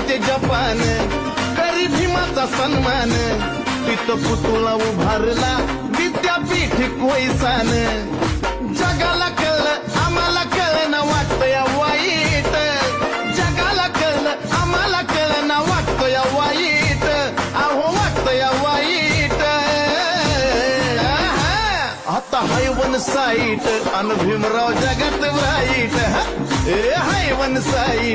ते जपान करी भीमाचा सन्मान तिथं पुतळा उभारला विद्यापीठ कोयसान जगाला कळलं आम्हाला कळलं ना वाटतंय वाईट जगाला कळलं आम्हाला कळलं ना वाटतंय वाईट अहो वाटतंय वाईट आता हाय वन साईट अन भीमराव जगात वाईट हाय वन साईट